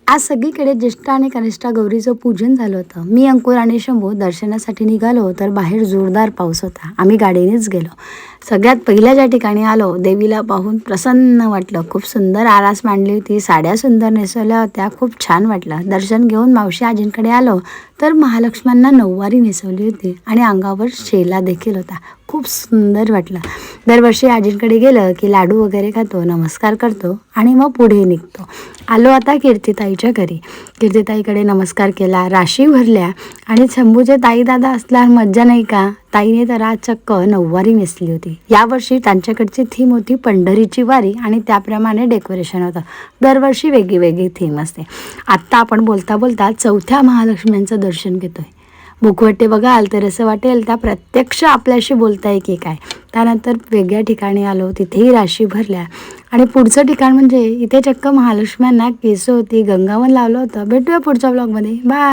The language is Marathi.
आज सगळीकडे ज्येष्ठ आणि कनिष्ठा गौरीचं पूजन झालं होतं. मी, अंकुर आणि शंभू दर्शनासाठी निघालो तर बाहेर जोरदार पाऊस होता. आम्ही गाडीनेच गेलो. सगळ्यात पहिल्या ज्या ठिकाणी आलो देवीला पाहून प्रसन्न वाटलं. खूप सुंदर आरास मांडली होती, साड्या सुंदर नेसवल्या होत्या, खूप छान वाटलं. दर्शन घेऊन मावशी आजींकडे आलो तर महालक्ष्म्यांना नऊवारी नेसवली होती आणि अंगावर शेला देखील होता. खूप सुंदर वाटलं. दरवर्षी आजींकडे गेलं की लाडू वगैरे खातो, नमस्कार करतो आणि मग पुढे निघतो. आलो आता कीर्तिताईच्या घरी. कीर्तिताईकडे नमस्कार केला, राशी भरल्या आणि शंभूचे ताई दादा असल्यावर मज्जा नाही का. ताईने तर आज चक्क नऊवारी नेसली होती. यावर्षी त्यांच्याकडची थीम होती पंढरीची वारी आणि त्याप्रमाणे डेकोरेशन होतं. दरवर्षी वेगळी वेगळी थीम असते. आत्ता आपण बोलता बोलता चौथ्या महालक्ष्म्यांचं दर्शन घेतोय. मुखवटे बघाल तर असं वाटेल त्या प्रत्यक्ष आपल्याशी बोलताय की काय. त्यानंतर वेगळ्या ठिकाणी आलो, तिथेही राशी भरल्या आणि पुढचं ठिकाण म्हणजे इथे चक्क महालक्ष्म्यांना केस होती, गंगावन लावलं होतं. भेटूया पुढच्या ब्लॉगमध्ये. बाय.